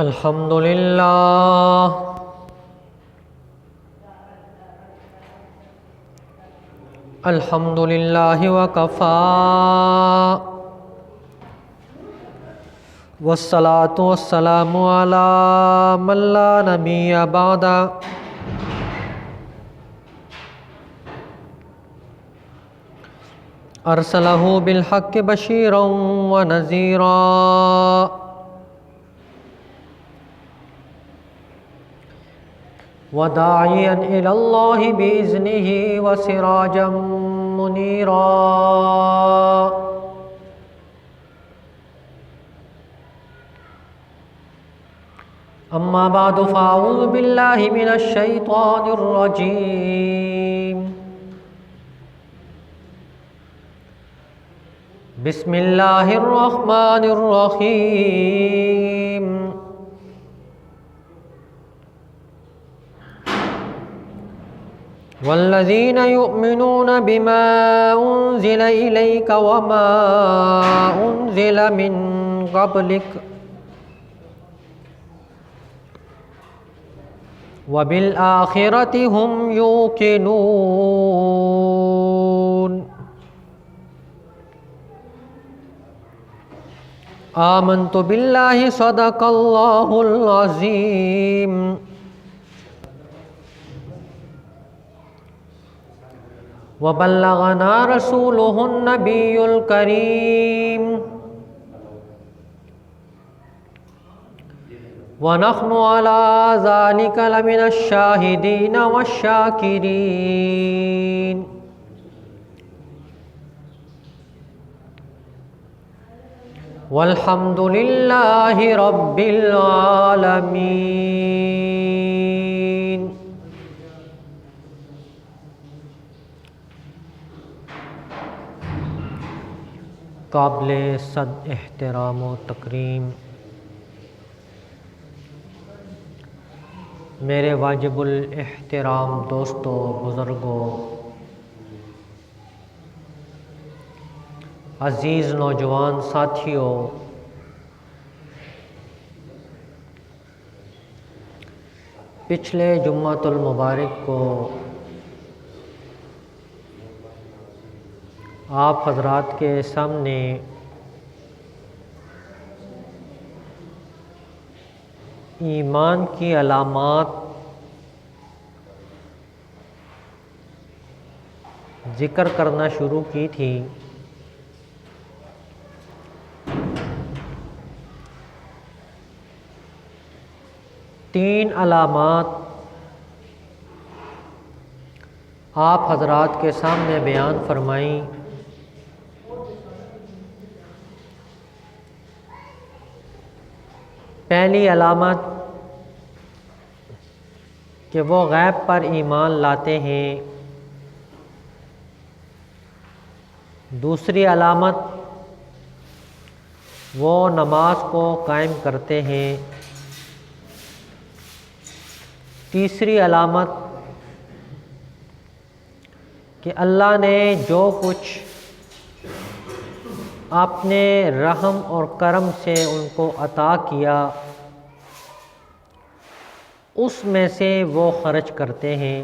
الحمد للہ الحمد للہ وکفی والصلاة والسلام علی من لا نبی بعد ارسلہ بالحق بشیرا ونذیرا وداعیا الی اللہ بإذنہ وسراجا منیرا اما بعد فاعوذ باللہ من الشیطان الرجیم بسم اللہ الرحمن الرحیم والذین یؤمنون بما انزل الیک وما انزل من قبلک وبالآخرۃ هم یوقنون آمنت باللہ صدق اللہ العظیم وبلغنا رسولہ النبی الکریم ونحن علی ذلک لمن الشاہدین والشاکرین والحمد للہ رب العالمین۔ قابل صد احترام و تکریم میرے واجب الاحترام دوستوں، بزرگوں، عزیز نوجوان ساتھیوں، پچھلے جمعۃ المبارک کو آپ حضرات کے سامنے ایمان کی علامات ذکر کرنا شروع کی تھی۔ تین علامات آپ حضرات کے سامنے بیان فرمائیں۔ پہلی علامت کہ وہ غیب پر ایمان لاتے ہیں۔ دوسری علامت وہ نماز کو قائم کرتے ہیں۔ تیسری علامت کہ اللہ نے جو کچھ اپنے رحم اور کرم سے ان کو عطا کیا اس میں سے وہ خرچ کرتے ہیں۔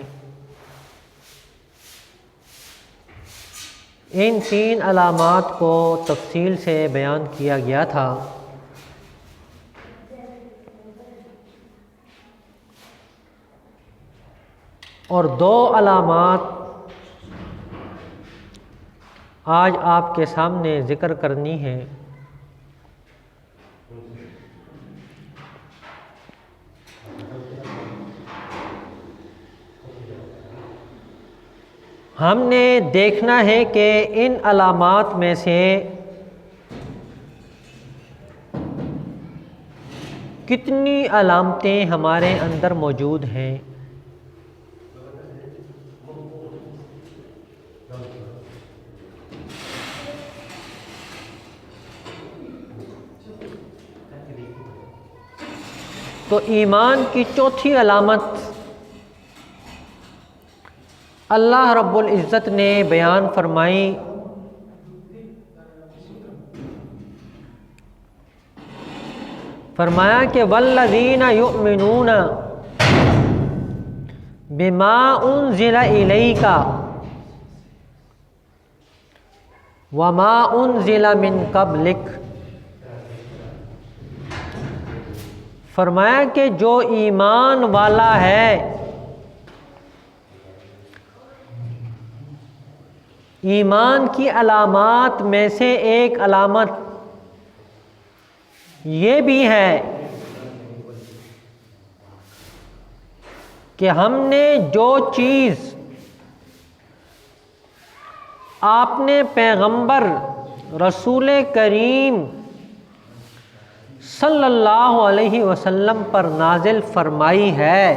ان تین علامات کو تفصیل سے بیان کیا گیا تھا۔ اور دو علامات آج آپ کے سامنے ذکر کرنی ہے۔ ہم نے دیکھنا ہے کہ ان علامات میں سے کتنی علامتیں ہمارے اندر موجود ہیں۔ تو ایمان کی چوتھی علامت اللہ رب العزت نے بیان فرمائی، فرمایا کہ والذین یؤمنون بما انزل الیک وما انزل من قبلک، فرمایا کہ جو ایمان والا ہے، ایمان کی علامات میں سے ایک علامت یہ بھی ہے کہ ہم نے جو چیز آپ نے پیغمبر رسول کریم صلی اللہ علیہ وسلم پر نازل فرمائی ہے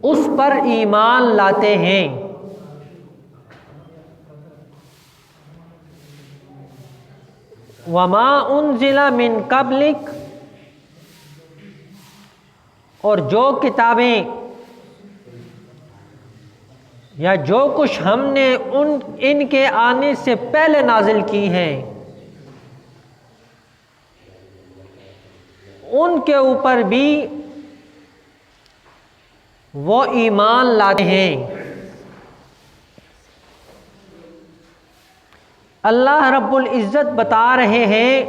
اس پر ایمان لاتے ہیں۔ وما انزل من قبلک، اور جو کتابیں یا جو کچھ ہم نے ان کے آنے سے پہلے نازل کی ہیں ان کے اوپر بھی وہ ایمان لاتے ہیں۔ اللہ رب العزت بتا رہے ہیں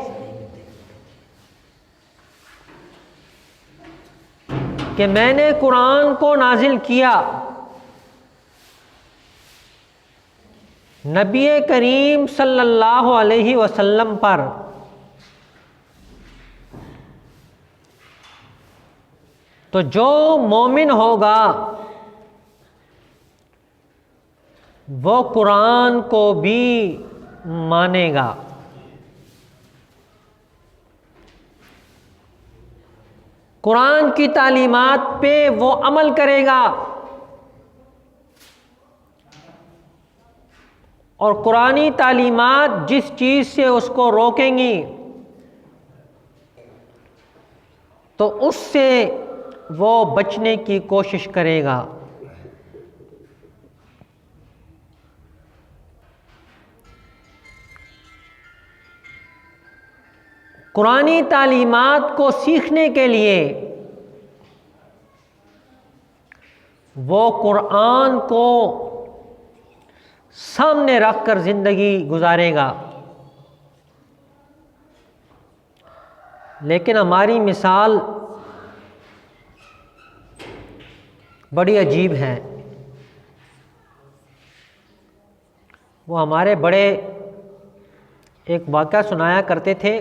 کہ میں نے قرآن کو نازل کیا نبی کریم صلی اللہ علیہ وسلم پر تو جو مومن ہوگا وہ قرآن کو بھی مانے گا۔ قرآن کی تعلیمات پہ وہ عمل کرے گا اور قرآنی تعلیمات جس چیز سے اس کو روکیں گی تو اس سے وہ بچنے کی کوشش کرے گا۔ قرآنی تعلیمات کو سیکھنے کے لیے وہ قرآن کو سامنے رکھ کر زندگی گزارے گا، لیکن ہماری مثال بڑی عجیب ہے۔ وہ ہمارے بڑے ایک واقعہ سنایا کرتے تھے۔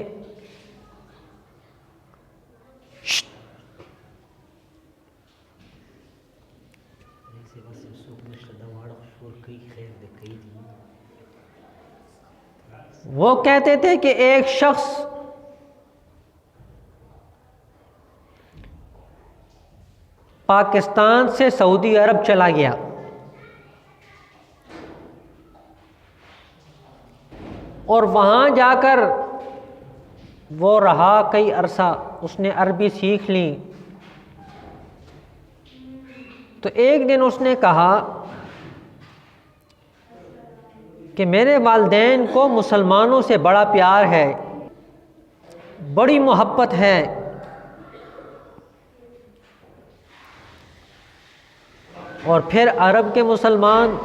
وہ کہتے تھے کہ ایک شخص پاکستان سے سعودی عرب چلا گیا اور وہاں جا کر وہ رہا کئی عرصہ، اس نے عربی سیکھ لی۔ تو ایک دن اس نے کہا کہ میرے والدین کو مسلمانوں سے بڑا پیار ہے، بڑی محبت ہے، اور پھر عرب کے مسلمان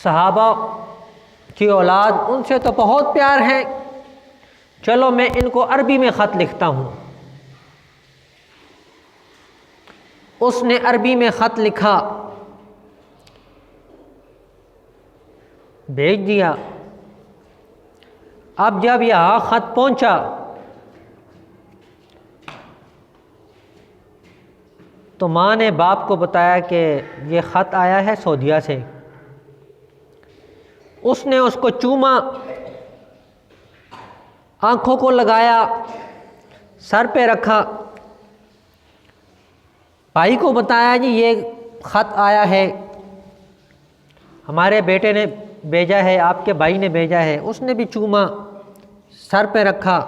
صحابہ کی اولاد ان سے تو بہت پیار ہے، چلو میں ان کو عربی میں خط لکھتا ہوں۔ اس نے عربی میں خط لکھا، بھیج دیا۔ اب جب یہاں خط پہنچا تو ماں نے باپ کو بتایا کہ یہ خط آیا ہے سعودیہ سے۔ اس نے اس کو چوما، آنکھوں کو لگایا، سر پہ رکھا، بھائی کو بتایا جی یہ خط آیا ہے، ہمارے بیٹے نے بھیجا ہے، آپ کے بھائی نے بھیجا ہے۔ اس نے بھی چوما، سر پہ رکھا،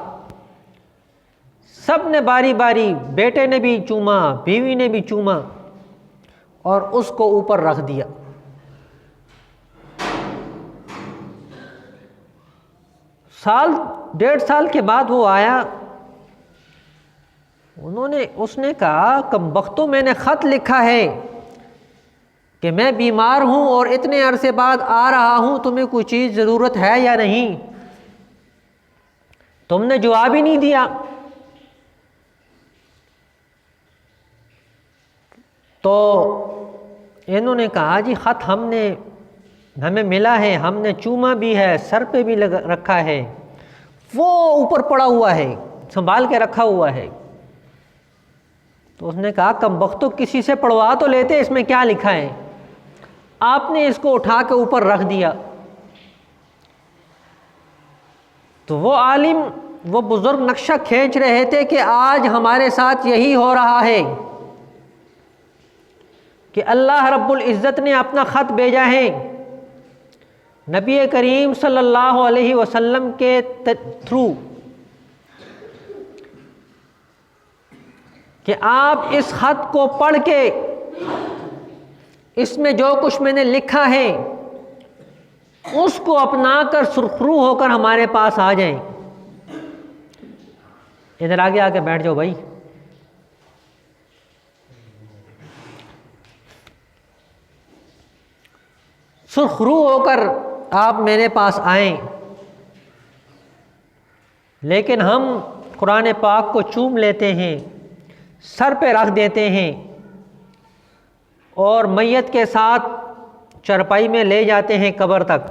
سب نے باری باری، بیٹے نے بھی چوما، بیوی نے بھی چوما، اور اس کو اوپر رکھ دیا۔ سال 1.5 کے بعد وہ آیا، اس نے کہا کم بختو میں نے خط لکھا ہے کہ میں بیمار ہوں اور اتنے عرصے بعد آ رہا ہوں، تمہیں کوئی چیز ضرورت ہے یا نہیں؟ تم نے جواب ہی نہیں دیا۔ تو انہوں نے کہا جی خط ہمیں ملا ہے، ہم نے چوما بھی ہے، سر پہ بھی رکھا ہے، وہ اوپر پڑا ہوا ہے، سنبھال کے رکھا ہوا ہے۔ تو اس نے کہا کم بختو کسی سے پڑھوا تو لیتے، اس میں کیا لکھا ہے؟ آپ نے اس کو اٹھا کے اوپر رکھ دیا۔ تو وہ عالم، وہ بزرگ نقشہ کھینچ رہے تھے کہ آج ہمارے ساتھ یہی ہو رہا ہے کہ اللہ رب العزت نے اپنا خط بھیجا ہے نبی کریم صلی اللہ علیہ وسلم کے تھرو کہ آپ اس خط کو پڑھ کے اس میں جو کچھ میں نے لکھا ہے اس کو اپنا کر سرخرو ہو کر ہمارے پاس آ جائیں۔ ادھر آگے آ کے بیٹھ جاؤ بھائی۔ سرخرو ہو کر آپ میرے پاس آئیں، لیکن ہم قرآن پاک کو چوم لیتے ہیں، سر پہ رکھ دیتے ہیں اور میت کے ساتھ چرپائی میں لے جاتے ہیں قبر تک،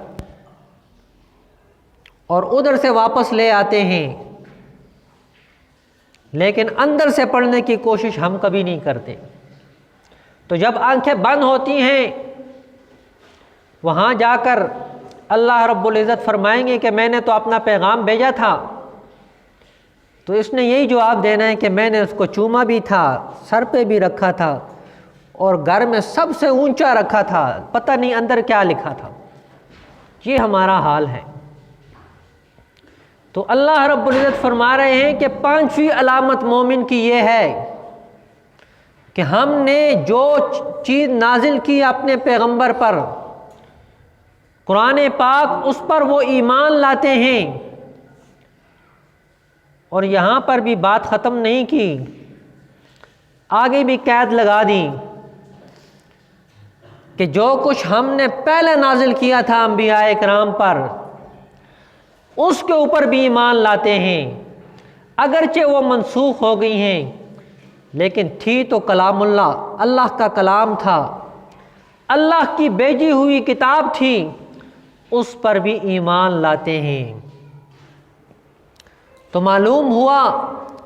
اور ادھر سے واپس لے آتے ہیں، لیکن اندر سے پڑھنے کی کوشش ہم کبھی نہیں کرتے۔ تو جب آنکھیں بند ہوتی ہیں وہاں جا کر اللہ رب العزت فرمائیں گے کہ میں نے تو اپنا پیغام بھیجا تھا، تو اس نے یہی جواب دینا ہے کہ میں نے اس کو چوما بھی تھا، سر پہ بھی رکھا تھا اور گھر میں سب سے اونچا رکھا تھا، پتہ نہیں اندر کیا لکھا تھا۔ یہ ہمارا حال ہے۔ تو اللہ رب العزت فرما رہے ہیں کہ 5ویں علامت مومن کی یہ ہے کہ ہم نے جو چیز نازل کی اپنے پیغمبر پر، قرآن پاک، اس پر وہ ایمان لاتے ہیں۔ اور یہاں پر بھی بات ختم نہیں کی، آگے بھی قید لگا دی کہ جو کچھ ہم نے پہلے نازل کیا تھا انبیاء کرام پر، اس کے اوپر بھی ایمان لاتے ہیں، اگرچہ وہ منسوخ ہو گئی ہیں، لیکن تھی تو کلام اللہ کا کلام تھا، اللہ کی بھیجی ہوئی کتاب تھی، اس پر بھی ایمان لاتے ہیں۔ تو معلوم ہوا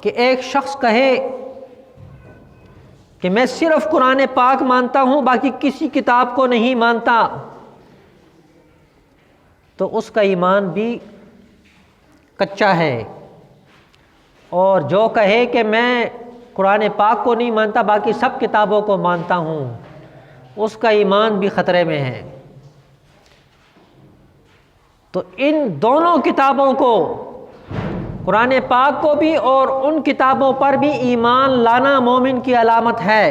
کہ ایک شخص کہے کہ میں صرف قرآن پاک مانتا ہوں، باقی کسی کتاب کو نہیں مانتا، تو اس کا ایمان بھی کچا ہے۔ اور جو کہے کہ میں قرآن پاک کو نہیں مانتا، باقی سب کتابوں کو مانتا ہوں، اس کا ایمان بھی خطرے میں ہے۔ تو ان دونوں کتابوں کو، قرآن پاک کو بھی اور ان کتابوں پر بھی ایمان لانا مومن کی علامت ہے۔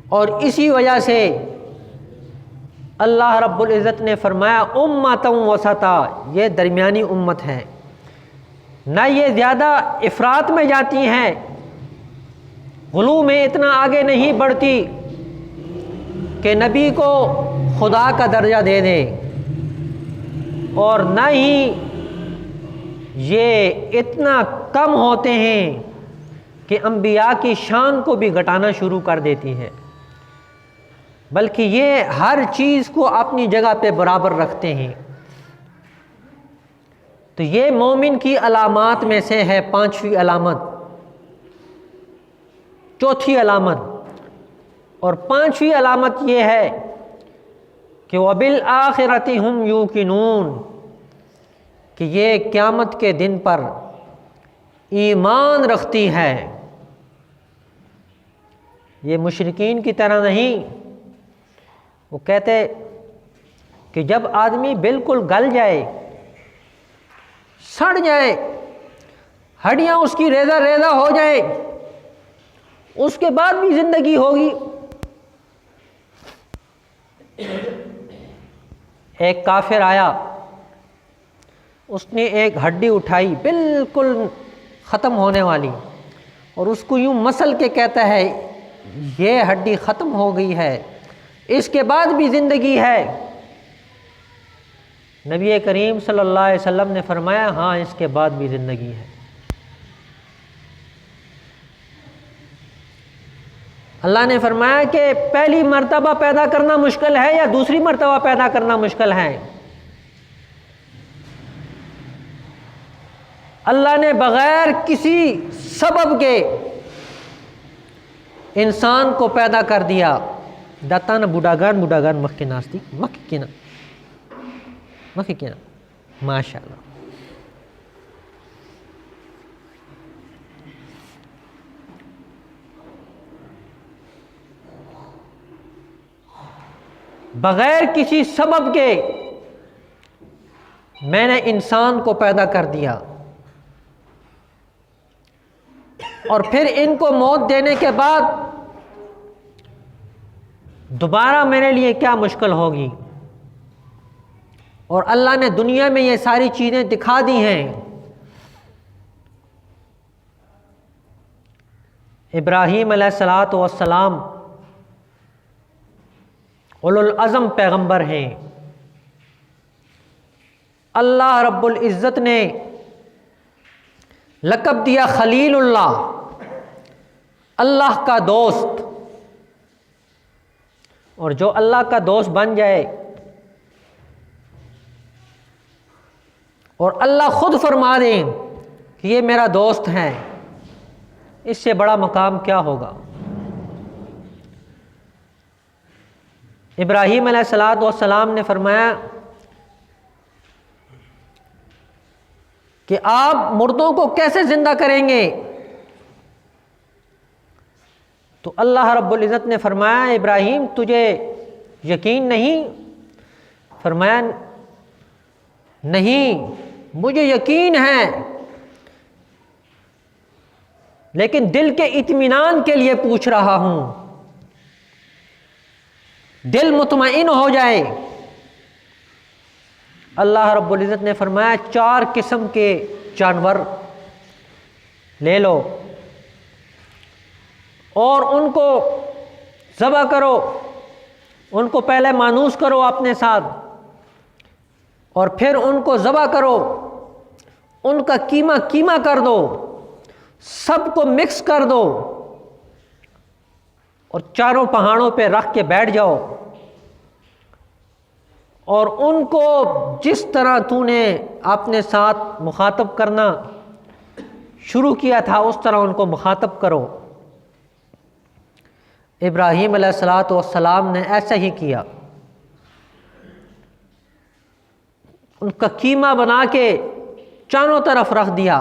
اور اسی وجہ سے اللہ رب العزت نے فرمایا امۃ وسطا، یہ درمیانی امت ہے، نہ یہ زیادہ افراط میں جاتی ہیں، غلو میں اتنا آگے نہیں بڑھتی کہ نبی کو خدا کا درجہ دے دے، اور نہ ہی یہ اتنا کم ہوتے ہیں کہ انبیاء کی شان کو بھی گھٹانا شروع کر دیتی ہے، بلکہ یہ ہر چیز کو اپنی جگہ پہ برابر رکھتے ہیں۔ تو یہ مومن کی علامات میں سے ہے 5ویں علامت، چوتھی علامت۔ اور 5ویں علامت یہ ہے کہ وَبِالْآخِرَةِ هُمْ يُوقِنُونَ، کہ یہ قیامت کے دن پر ایمان رکھتی ہے۔ یہ مشرکین کی طرح نہیں، وہ کہتے کہ جب آدمی بالکل گل جائے، سڑ جائے، ہڈیاں اس کی ریزہ ریزہ ہو جائے، اس کے بعد بھی زندگی ہوگی۔ ایک کافر آیا اس نے ایک ہڈی اٹھائی بالکل ختم ہونے والی اور اس کو یوں مسل کے کہتا ہے یہ ہڈی ختم ہو گئی ہے، اس کے بعد بھی زندگی ہے؟ نبی کریم صلی اللہ علیہ وسلم نے فرمایا ہاں اس کے بعد بھی زندگی ہے۔ اللہ نے فرمایا کہ پہلی مرتبہ پیدا کرنا مشکل ہے یا دوسری مرتبہ پیدا کرنا مشکل ہے؟ اللہ نے بغیر کسی سبب کے انسان کو پیدا کر دیا۔ داتان بوڑھاگان مخ کے ناستی مخ کے نا ماشاء اللہ۔ بغیر کسی سبب کے میں نے انسان کو پیدا کر دیا، اور پھر ان کو موت دینے کے بعد دوبارہ میرے لیے کیا مشکل ہوگی؟ اور اللہ نے دنیا میں یہ ساری چیزیں دکھا دی ہیں۔ ابراہیم علیہ الصلاۃ والسلام اولو العزم پیغمبر ہیں۔ اللہ رب العزت نے لقب دیا خلیل اللہ، اللہ کا دوست، اور جو اللہ کا دوست بن جائے اور اللہ خود فرما دیں کہ یہ میرا دوست ہے، اس سے بڑا مقام کیا ہوگا؟ ابراہیم علیہ الصلاۃ والسلام نے فرمایا کہ آپ مردوں کو کیسے زندہ کریں گے؟ تو اللہ رب العزت نے فرمایا ابراہیم تجھے یقین نہیں؟ فرمایا نہیں مجھے یقین ہے، لیکن دل کے اطمینان کے لیے پوچھ رہا ہوں، دل مطمئن ہو جائے۔ اللہ رب العزت نے فرمایا 4 قسم کے جانور لے لو اور ان کو ذبح کرو، ان کو پہلے مانوس کرو اپنے ساتھ، اور پھر ان کو ذبح کرو، ان کا کیما کر دو، سب کو مکس کر دو، اور چاروں پہاڑوں پہ رکھ کے بیٹھ جاؤ، اور ان کو جس طرح تو نے اپنے ساتھ مخاطب کرنا شروع کیا تھا اس طرح ان کو مخاطب کرو۔ ابراہیم علیہ الصلاۃ والسلام نے ایسا ہی کیا، ان کا کیما بنا کے چاروں طرف رکھ دیا۔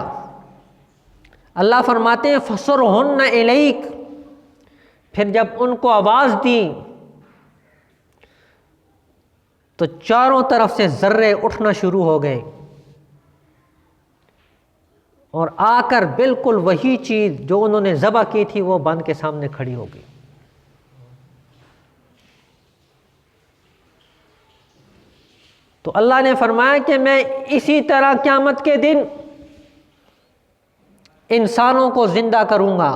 اللہ فرماتے ہیں فَصُرْهُنَّ إِلَيْكَ، پھر جب ان کو آواز دی تو چاروں طرف سے ذرے اٹھنا شروع ہو گئے اور آ کر بالکل وہی چیز جو انہوں نے ذبح کی تھی وہ بن کے سامنے کھڑی ہو گئی۔ تو اللہ نے فرمایا کہ میں اسی طرح قیامت کے دن انسانوں کو زندہ کروں گا،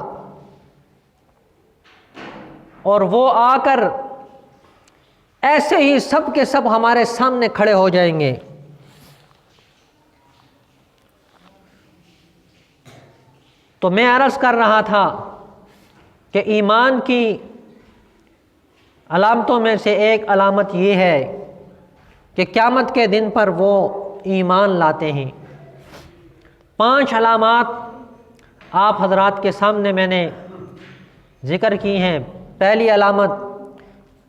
اور وہ آ کر ایسے ہی سب کے سب ہمارے سامنے کھڑے ہو جائیں گے۔ تو میں عرض کر رہا تھا کہ ایمان کی علامتوں میں سے ایک علامت یہ ہے کہ قیامت کے دن پر وہ ایمان لاتے ہیں۔ 5 علامات آپ حضرات کے سامنے میں نے ذکر کی ہیں۔ پہلی علامت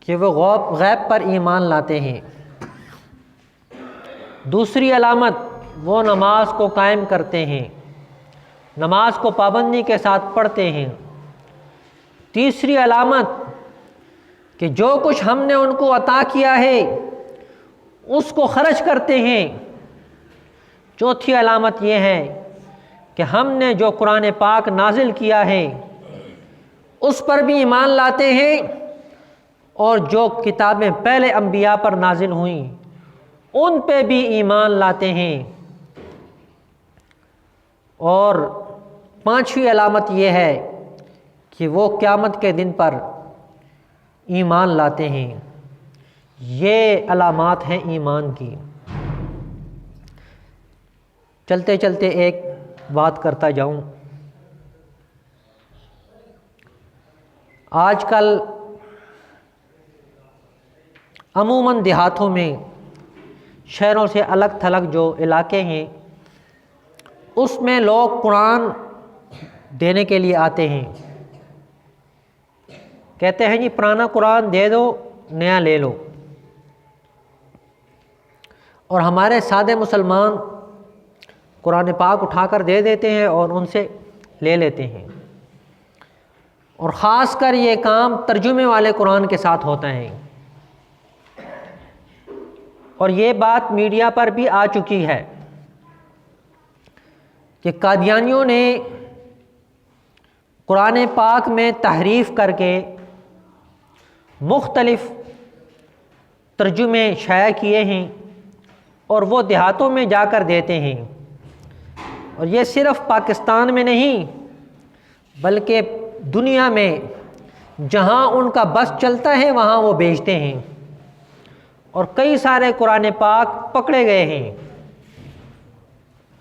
کہ وہ غیب پر ایمان لاتے ہیں۔ دوسری علامت وہ نماز کو قائم کرتے ہیں، نماز کو پابندی کے ساتھ پڑھتے ہیں۔ تیسری علامت کہ جو کچھ ہم نے ان کو عطا کیا ہے اس کو خرچ کرتے ہیں۔ چوتھی علامت یہ ہے کہ ہم نے جو قرآن پاک نازل کیا ہے اس پر بھی ایمان لاتے ہیں، اور جو کتابیں پہلے انبیاء پر نازل ہوئیں ان پہ بھی ایمان لاتے ہیں۔ اور پانچویں علامت یہ ہے کہ وہ قیامت کے دن پر ایمان لاتے ہیں۔ یہ علامات ہیں ایمان کی۔ چلتے چلتے ایک بات کرتا جاؤں۔ آج کل عموماً دیہاتوں میں، شہروں سے الگ تھلگ جو علاقے ہیں، اس میں لوگ قرآن دینے کے لیے آتے ہیں، کہتے ہیں جی پرانا قرآن دے دو، نیا لے لو۔ اور ہمارے سادے مسلمان قرآن پاک اٹھا کر دے دیتے ہیں اور ان سے لے لیتے ہیں، اور خاص کر یہ کام ترجمے والے قرآن کے ساتھ ہوتا ہے۔ اور یہ بات میڈیا پر بھی آ چکی ہے کہ قادیانیوں نے قرآن پاک میں تحریف کر کے مختلف ترجمے شائع کیے ہیں اور وہ دیہاتوں میں جا کر دیتے ہیں۔ اور یہ صرف پاکستان میں نہیں بلکہ دنیا میں جہاں ان کا بس چلتا ہے وہاں وہ بیچتے ہیں، اور کئی سارے قرآن پاک پکڑے گئے ہیں،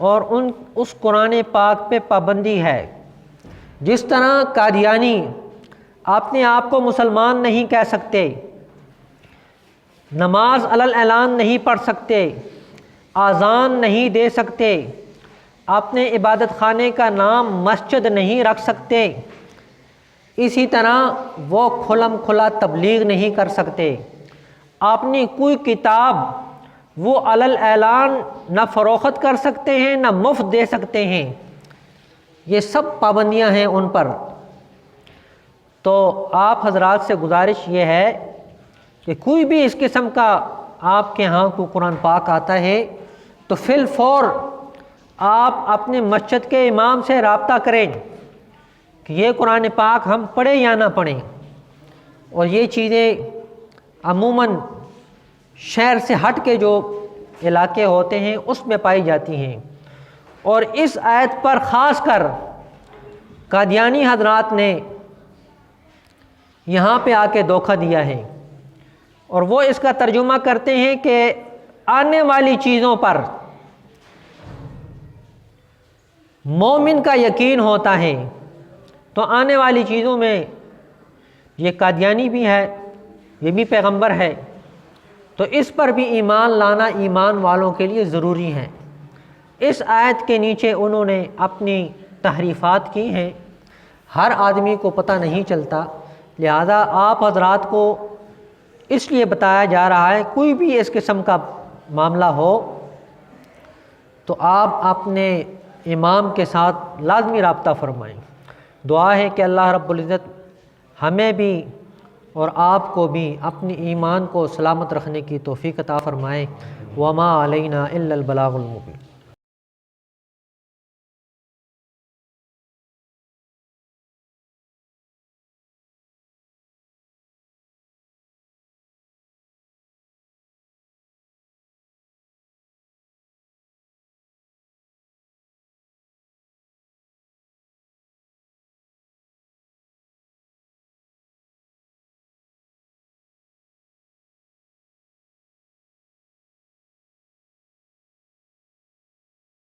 اور اس قرآن پاک پہ پابندی ہے۔ جس طرح قادیانی اپنے آپ کو مسلمان نہیں کہہ سکتے، نماز علی الاعلان نہیں پڑھ سکتے، اذان نہیں دے سکتے، اپنے عبادت خانے کا نام مسجد نہیں رکھ سکتے، اسی طرح وہ کھلم کھلا تبلیغ نہیں کر سکتے، اپنی کوئی کتاب وہ علی الاعلان نہ فروخت کر سکتے ہیں نہ مفت دے سکتے ہیں۔ یہ سب پابندیاں ہیں ان پر۔ تو آپ حضرات سے گزارش یہ ہے کہ کوئی بھی اس قسم کا آپ کے ہاں کو قرآن پاک آتا ہے تو فی الفور آپ اپنے مسجد کے امام سے رابطہ کریں کہ یہ قرآن پاک ہم پڑھیں یا نہ پڑھیں۔ اور یہ چیزیں عموماً شہر سے ہٹ کے جو علاقے ہوتے ہیں اس میں پائی جاتی ہیں، اور اس آیت پر خاص کر قادیانی حضرات نے یہاں پہ آ کے دھوکہ دیا ہے، اور وہ اس کا ترجمہ کرتے ہیں کہ آنے والی چیزوں پر مومن کا یقین ہوتا ہے۔ تو آنے والی چیزوں میں یہ قادیانی بھی ہے، یہ بھی پیغمبر ہے، تو اس پر بھی ایمان لانا ایمان والوں کے لیے ضروری ہے۔ اس آیت کے نیچے انہوں نے اپنی تحریفات کی ہیں، ہر آدمی کو پتہ نہیں چلتا، لہذا آپ حضرات کو اس لیے بتایا جا رہا ہے کوئی بھی اس قسم کا معاملہ ہو تو آپ اپنے امام کے ساتھ لازمی رابطہ فرمائیں۔ دعا ہے کہ اللہ رب العزت ہمیں بھی اور آپ کو بھی اپنی ایمان کو سلامت رکھنے کی توفیق عطا فرمائے۔ وما علینا الا البلاغ المبین۔